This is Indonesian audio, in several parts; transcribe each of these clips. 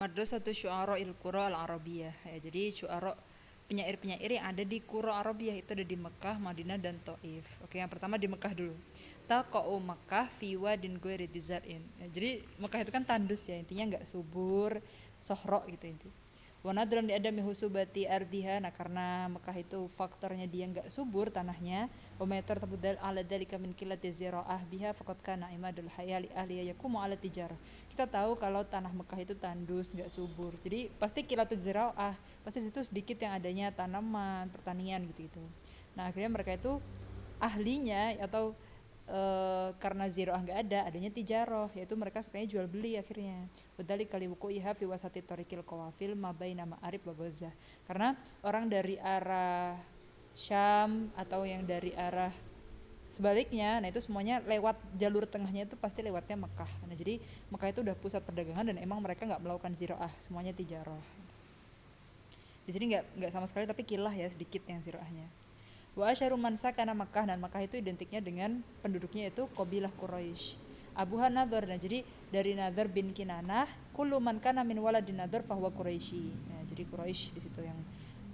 Madrasatu Syu'ara'il Qura al-Arabiyah. Ya, jadi syu'ara penyair-penyair yang ada di Qura Arabiyah itu ada di Mekah, Madinah dan Taif. Oke, yang pertama di Mekah dulu. Taqa'u Mekah fi wadin ghairi dzar'in. Ya, jadi Mekah itu kan tandus ya, intinya nggak subur, sohro gitu intinya. Wa nadran li adami husubati ardiha. Nah, karena Mekah itu faktornya dia nggak subur tanahnya, wa ma tartabudal ala dzalika min qillati zira'ah biha faqad kana imadul hayali ahli yakumu ala tijarah. Kita tahu kalau tanah Mekah itu tandus, nggak subur. Jadi pasti qillatul zira'ah, pasti situ sedikit yang adanya tanaman, pertanian gitu-gitu. Nah, akhirnya mereka itu ahlinya atau karena ziroah nggak ada, adanya tijaroh, yaitu mereka sukanya jual beli akhirnya. Wadali kali wuku'iha fi wasati tariqil qawafil ma baina ma'arib wa Gaza. Karena orang dari arah Syam atau yang dari arah sebaliknya, nah itu semuanya lewat jalur tengahnya itu pasti lewatnya Mekah. Nah, jadi Mekah itu udah pusat perdagangan dan emang mereka nggak melakukan ziroah, semuanya tijaroh. Di sini nggak sama sekali tapi kilah ya sedikit yang ziroahnya. Wa asyaru man sakana Makkah, dan Makkah itu identiknya dengan penduduknya itu kabilah Quraisy. Abuha Nadhr, nah jadi dari Nadhr bin Kinanah, kullu man kana min waladin Nadhr fahuwa Quraisy. Nah, jadi Quraisy di situ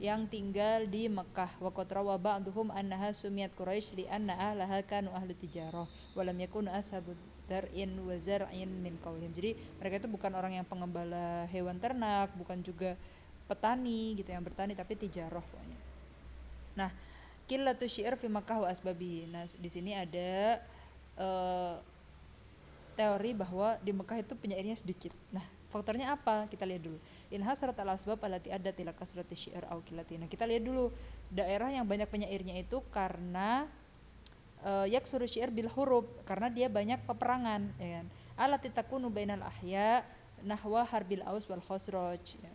yang tinggal di Mekah. Wa qatra wa ba'dhum annaha sumiyat Quraisy li anna ahlaha kanu ahli tijarah wa lam yakunu ashabud dar'in wa zar'in min qaulihim. Jadi mereka itu bukan orang yang pengembala hewan ternak, bukan juga petani gitu yang bertani, tapi tijarah pokoknya. Nah, qillatu syi'r fi Makkah wa asbabi. Nah, di sini ada uh, teori bahwa di Mekah itu penyairnya sedikit. Nah, faktornya apa? Kita lihat dulu. Inhasrat al-asbab allati addat ila kasrati syi'r au qillati. Nah, kita lihat dulu daerah yang banyak penyairnya itu karena yaksuru syi'r bil huruf, karena dia banyak peperangan, ya kan. Allati takunu bainal ahya nahwa harbil aus wal khosroj, ya.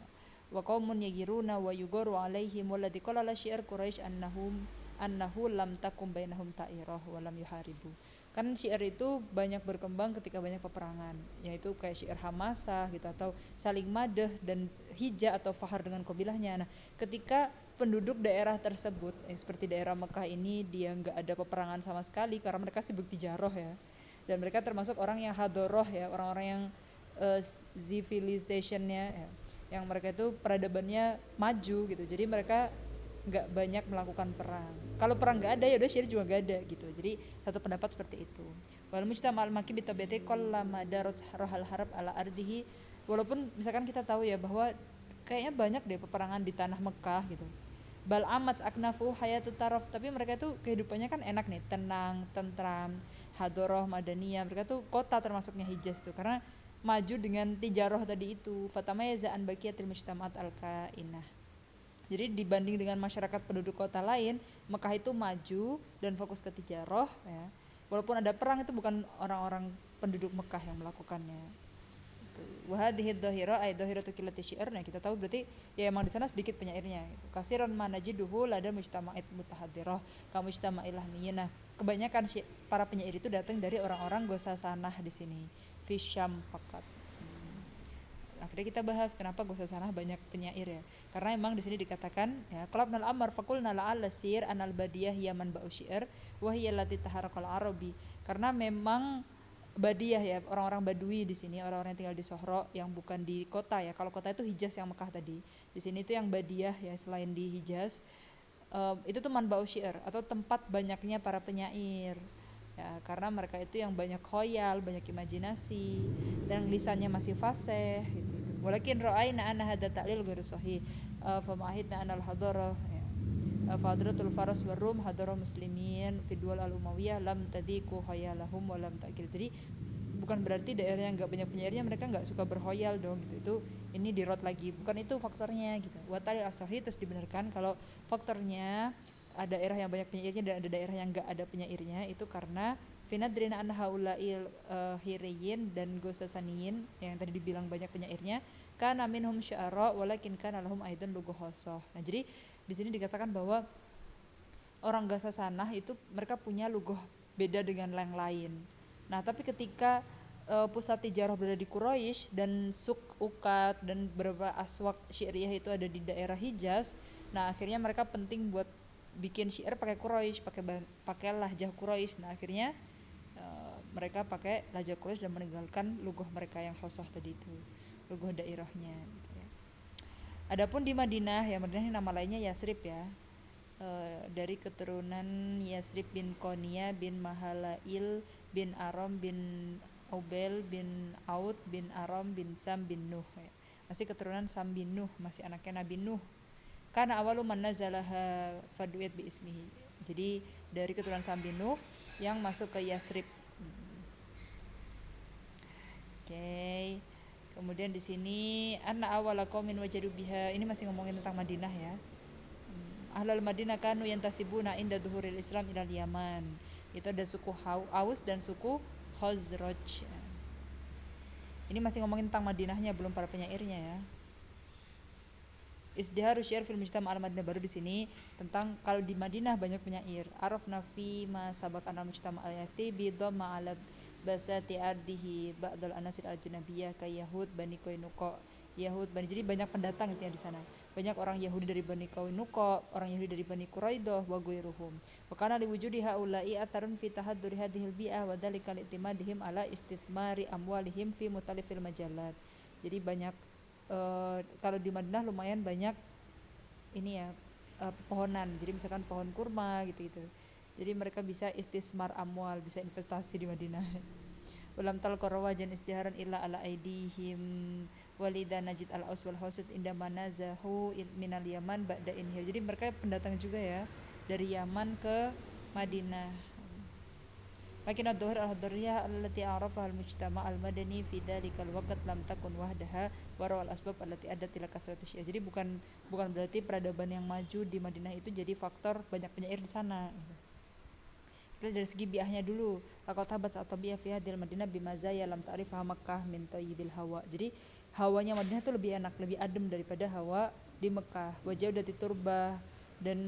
Wa qaumun yagiruna wa yugaru alaihim walladzi qala la syi'r quraish annahu lam takum bainahum ta'irah wa lam yuharibu. Kan syair itu banyak berkembang ketika banyak peperangan, yaitu kayak syair hamasah gitu atau saling madah dan hija atau fahar dengan kabilahnya. Nah, ketika penduduk daerah tersebut seperti daerah Mekah ini dia nggak ada peperangan sama sekali karena mereka sibuk tijaroh ya, dan mereka termasuk orang yang hadoroh ya, orang-orang yang civilizationnya ya, yang mereka itu peradabannya maju gitu, jadi mereka nggak banyak melakukan perang. Kalau perang nggak ada ya udah syiar juga nggak ada gitu. Jadi satu pendapat seperti itu. Wal mujtama al maki bitabati qallama darat rohal harab ala ardihi. Walaupun misalkan kita tahu ya bahwa kayaknya banyak deh peperangan di tanah Mekah gitu. Bal amat aknafu hayatut taraf, tapi mereka tuh kehidupannya kan enak nih, tenang, tentram, hadoroh, madaniyah. Mereka tuh kota termasuknya Hijaz tuh karena maju dengan tijaroh tadi itu. Fatamayaza'an baqiyatil mujtama'at al-kainah. Jadi dibanding dengan masyarakat penduduk kota lain, Mekah itu maju dan fokus ke tijaroh ya. Walaupun ada perang itu bukan orang-orang penduduk Mekah yang melakukannya. Wa hadhihi dhahira ay dhahiratu qillati syi'r. Nah, kita tahu berarti ya emang di sana sedikit penyairnya gitu. Kasiran manajiduhu lada mujtama'it mutahaddirah ka mujtama'il lahmiyyin. Nah, kebanyakan para penyair itu datang dari orang-orang Gosasanah di sini. Fi Syam faqat. Akhirnya kita bahas kenapa Gosasanah banyak penyair ya. Karena emang di sini dikatakan ya qalabnal amr faqulna la'alla sir anal badiyah yaman ba'u syi'r wa hiya allati taharakal arabi. Karena memang Badiyah ya, orang-orang Badui di sini, orang-orang yang tinggal di Sohro yang bukan di kota ya. Kalau kota itu Hijaz yang Mekah tadi. Di sini itu yang Badiyah ya, selain di Hijaz. Itu tuh manba'u syi'r atau tempat banyaknya para penyair. Ya, karena mereka itu yang banyak khoyal, banyak imajinasi dan lisannya masih fasih gitu. Walakin ra'ayna anna hadza ta'lil ghairu sahih. Fa ma'ahidna anal hadarah ya. Fadratul Faras warum hadara muslimin fidwal al-Umayyah lam tadiku khayalahum wa lam ta'kil. Jadi bukan berarti daerah yang enggak banyak penyairnya mereka enggak suka berkhayal dong gitu. Itu ini dirot lagi. Bukan itu faktornya gitu. Wa talil as-sahih terus dibenarkan kalau faktornya ada daerah yang banyak penyairnya dan ada daerah yang enggak ada penyairnya itu karena finadrina an haulail hiriyin dan gosasaniyin yang tadi dibilang banyak penyairnya kana minhum sya'ara walakin kana lahum aidan lugu khosoh. Nah, jadi di sini dikatakan bahwa orang Gasasanah itu mereka punya lugoh beda dengan yang lain. Nah, tapi ketika pusat tijarah berada di Quraisy dan suk ukat dan beberapa aswak syi'riyah itu ada di daerah Hijaz, nah akhirnya mereka penting buat bikin syair pakai Quraisy, pakai lahjah Quraisy. Nah, akhirnya mereka pakai lahjah Quraisy dan meninggalkan lugoh mereka yang khosoh tadi itu. luguh dairahnya gitu ya. Adapun di Madinah, ya Madinah ini nama lainnya Yasrib ya. Dari keturunan Yasrib bin Konia bin Mahalail bin Aram bin Aubel bin Aud bin Aram bin Sam bin Nuh ya. Masih keturunan Sam bin Nuh, masih anaknya Nabi Nuh. Karena awalu man nazalaha fadu'it bi ismihi. Jadi dari keturunan Sam bin Nuh yang masuk ke Yasrib. Oke. Kemudian di sini anna awwala qaumin wajadu biha. Ini masih ngomongin tentang Madinah ya. Ahlul Madinah kanu yantasibuna inda dhuhuril Islam ilal Yaman. Itu ada suku Aus dan suku Khazraj. Ini masih ngomongin tentang Madinahnya, belum para penyairnya ya. Izdiharu syair fil mujtama al Madinah, baru di sini tentang kalau di Madinah banyak penyair. Araf nafi ma sabaq al mujtama al yati bi dhamma ala basati ardihi ba'dal anasir al janabiyah ka Yahud Bani Qainuqa. Yahud Bani, jadi banyak pendatang itu yang di sana. Banyak orang Yahudi dari Bani Qainuqa, orang Yahudi dari Bani Quraidah wa ghairuhum. Wa kana li wujudi haula'i atharun fi tahadduri hadhil bi'ah wa dzalika li'timadihim ala istithmari amwalihim fi mutalifil majallat. Jadi banyak kalau di Madinah lumayan banyak ini ya, pepohonan. Jadi misalkan pohon kurma gitu-gitu. Jadi mereka bisa istismar amwal, bisa investasi di Madinah. Ulam tal qarawajan istiharan illa ala aidihim walida najid al aus wal hausud inda manazahu minal Yaman ba'da inhir. Jadi mereka pendatang juga ya dari Yaman ke Madinah. Lakin ad-dhuhur al-hadariyah allati a'rafaha al-mujtama' al-madani fi dhalikal waqt lam takun wahdaha wa rawal asbab allati addat ila kasrati syiah. Jadi bukan berarti peradaban yang maju di Madinah itu jadi faktor banyak penyair di sana. Kita dari segi biahnya dulu. Laqad tabat at-tabi'ah fi hadhil Madinah bimazaya lam ta'rifha Makkah min thayyibil hawa. Jadi hawanya Madinah itu lebih enak, lebih adem daripada hawa di Mekah. Wajah udah turbah dan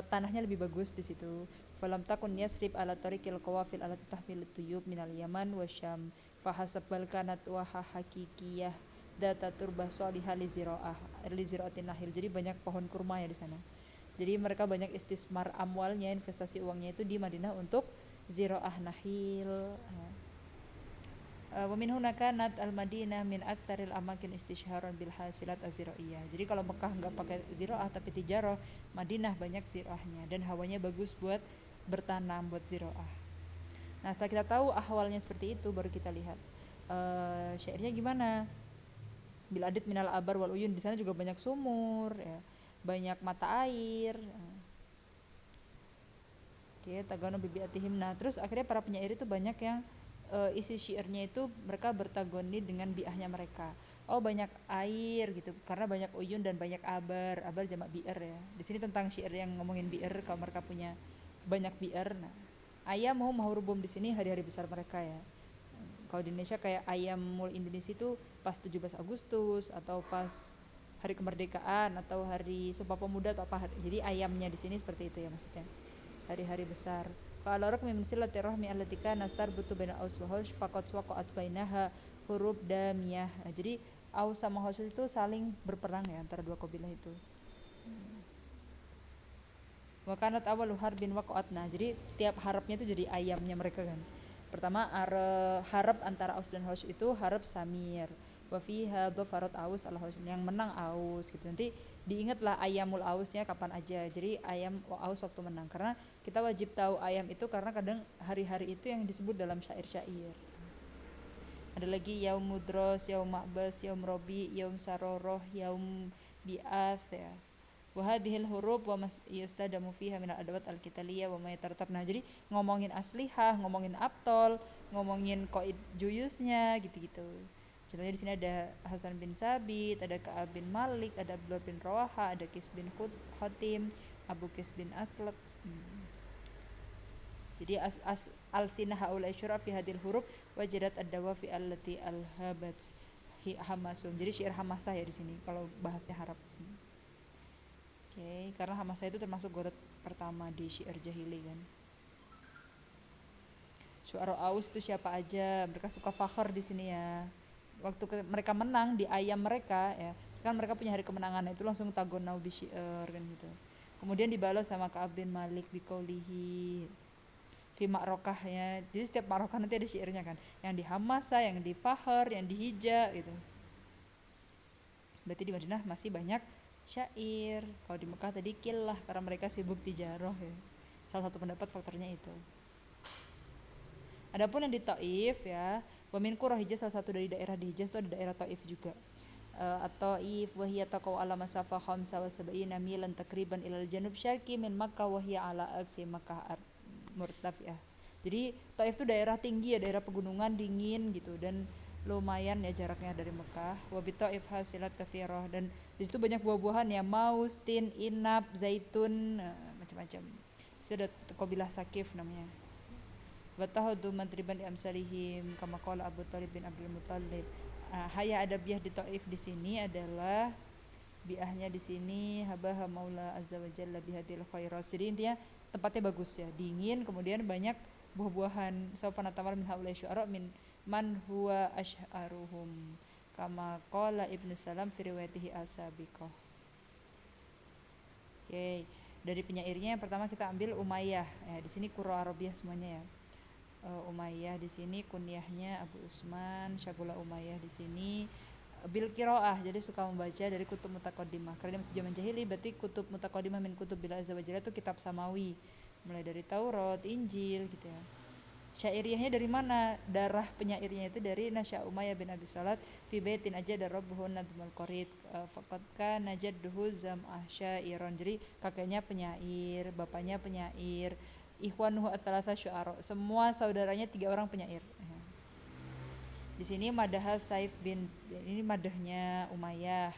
tanahnya lebih bagus di situ. Falam takun yasrib ala tariqil qawafil ala tahmil tuyub minal Yaman wa Syam fahasab balkanat wa hakikiyah data turbah salihah li ziraatin nahil. Jadi banyak pohon kurma ya di sana. Jadi mereka banyak istismar amwalnya, investasi uangnya itu di Madinah untuk ziraah nahil. Wa min huna kanat al-Madinah min aktsaril amakin istishharan bil hasilat az-ziraiyah. Jadi kalau Mekah enggak pakai ziraah tapi tijarah, Madinah banyak ziraahnya dan hawanya bagus buat bertanam, buat ziraah. Nah, setelah kita tahu ahwalnya seperti itu, baru kita lihat syairnya gimana. Bil adit minal abar wal uyun, di sana juga banyak sumur ya, banyak mata air. Oke, tagano bibiatihim. Nah, terus akhirnya para penyair itu banyak yang isi syairnya itu mereka bertagoni dengan biahnya mereka. Oh, banyak air gitu karena banyak uyun dan banyak abar. Abar jamak bi'er ya. Di sini tentang syair yang ngomongin bi'er, kalau mereka punya banyak bi'er. Nah, ayam mau rubum di sini hari-hari besar mereka ya. Kalau di Indonesia kayak ayam mul Indonesia itu pas 17 Agustus atau pas hari kemerdekaan atau hari Sumpah Pemuda atau apa. Jadi ayamnya di sini seperti itu ya maksudnya. Hari-hari besar. Kalau rok min silati rahmi allati kana nastarbutu baina aus wa haush faqad waqa'at bainaha huruf damiyah. Jadi Aus sama Haush itu saling berperang ya antara dua kabilah itu. Wa kanat awalu harbin waqa'atna. Jadi tiap harapnya itu jadi ayamnya mereka kan. Pertama harap antara Aus dan Haush itu harap Samir. Wa fiha dhafarat Aus al Haush, yang menang Aus gitu. Nanti diingatlah ayamul Ausnya kapan aja. Jadi ayam Aus waktu menang, karena kita wajib tahu ayam itu karena kadang hari-hari itu yang disebut dalam syair-syair. Ada lagi yaum mudros, yaum ma'bas, yaum robi, yaum saroroh, yaum bi'ath ya. Wa hadhil huruf wa yustadamu fiha min al-adawat al-qitaliyah wa ma yatartab. Nah, jadi ngomongin aslihah, ngomongin abtol, ngomongin qaid juyusnya gitu-gitu. Contohnya di sini ada Hasan bin Sabit, ada Ka'ab bin Malik, ada Abdullah bin Rawaha, ada Qis bin Khatim, Abu Qis bin Aslak. Jadi al-sinah haula syura fi hadil huruf wajadat ad-dawafi allati al-habat hamasun. Jadi syair hamasah ya di sini kalau bahasnya Arab. Oke, karena hamasah itu termasuk goret pertama di syair jahili kan. Syu'ara Aus itu siapa aja? Mereka suka fakhar di sini ya. Waktu mereka menang di ayam mereka ya, sekarang mereka punya hari kemenangan, itu langsung tagonau bi syair kan gitu. Kemudian dibalas sama Ka'ab bin Malik biqaulihi fi ma'rokah ya. Jadi setiap ma'rokah nanti ada syairnya kan, yang di hamasa, yang di fakhar, yang di hija gitu. Berarti di Madinah masih banyak syair. Kalau di Mekah tadi kill lah karena mereka sibuk tijarah ya. Salah satu pendapat faktornya itu. Adapun yang di Taif ya, wa min qura Hijaz, salah satu dari daerah di Hijaz itu ada daerah Taif juga. At-Taif wa hiya taqaw ala masafa 75 milan takriban ilal janub syarqi min Makkah wa hiya ala aksi Makkah murtafi'ah. Jadi Taif itu daerah tinggi ya, daerah pegunungan dingin gitu dan lumayan ya jaraknya dari Mekah. Wa bi Taif hasilat katsirah, dan di situ banyak buah-buahan ya, maus, tin, inab, zaitun, macam-macam. Di situ ada kabilah Sakif namanya. Watahadu madriban di amsalihim kama qala Abu Thalib bin Abdul Muthalib. Haya adabiyah di Taif di sini adalah biahnya di sini habaha maula azza wa jalla bihadil khairat. Jadi intinya tempatnya bagus ya, dingin, kemudian banyak buah-buahan. Saufa natamar min haula syu'ara min man huwa asy'aruhum kama qala Ibnu Salam fi riwayatihi as-sabiqah. Oke, dari penyairnya yang pertama kita ambil Umayyah. Ya, di sini Qurra Arabiyah semuanya ya. Umayyah di sini kunyahnya Abu Usman, Syabula Umayyah di sini bil qiraah, jadi suka membaca dari kutub mutaqaddimah. Karena masih zaman jahili, berarti kutub mutaqaddimah min kutub bila azza wajalla itu kitab samawi, mulai dari Taurat, Injil gitu ya. Syairiyahnya dari mana? Darah penyairnya itu dari Nasya Umayyah bin Abi Salat fi baitin aja darabbuhu nadmul qarid faqad kana jadduhu zam'ah syairon. Jadi kakeknya penyair, bapaknya penyair, ikhwanuhu at-thalatha syu'ara, semua saudaranya 3 orang penyair. Di sini madahal Saif bin, ini madahnya Umayyah.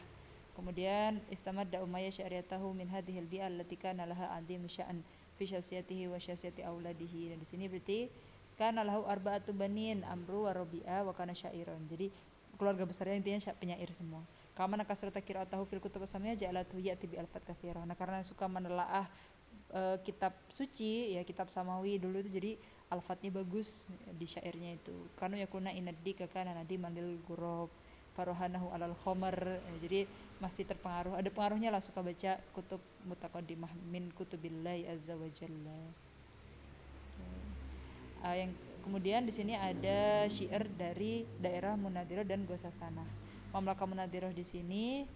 Kemudian istamadda Umayyah syariatahu min hadhil bi'ah allati kana laha adim sya'an fi syakhsiyatihi wa syakhsiyati auladihi. Dan di sini berarti kana lahu arba'atu banin Amru wa Rabi'ah wa kana syairon. Jadi keluarga besarnya intinya penyair semua. Kama nakasrata qira'atahu fil kutub as-samiyah ja'alatu ya'ti bi alfat katsirah. Nah, karena suka menelaah kitab suci ya, kitab samawi dulu itu, jadi alfatnya bagus di syairnya itu. Kanu yakuna inaddi kakana nadi mandil gurab farohanahu alal khomer ya, jadi masih terpengaruh, ada pengaruhnya lah, suka baca kutub mutaqaddimah min kutubillahi azza wa jalla. Yang kemudian di sini ada syair dari daerah Munadirah dan Gosasana. Mamlakah Munadirah di sini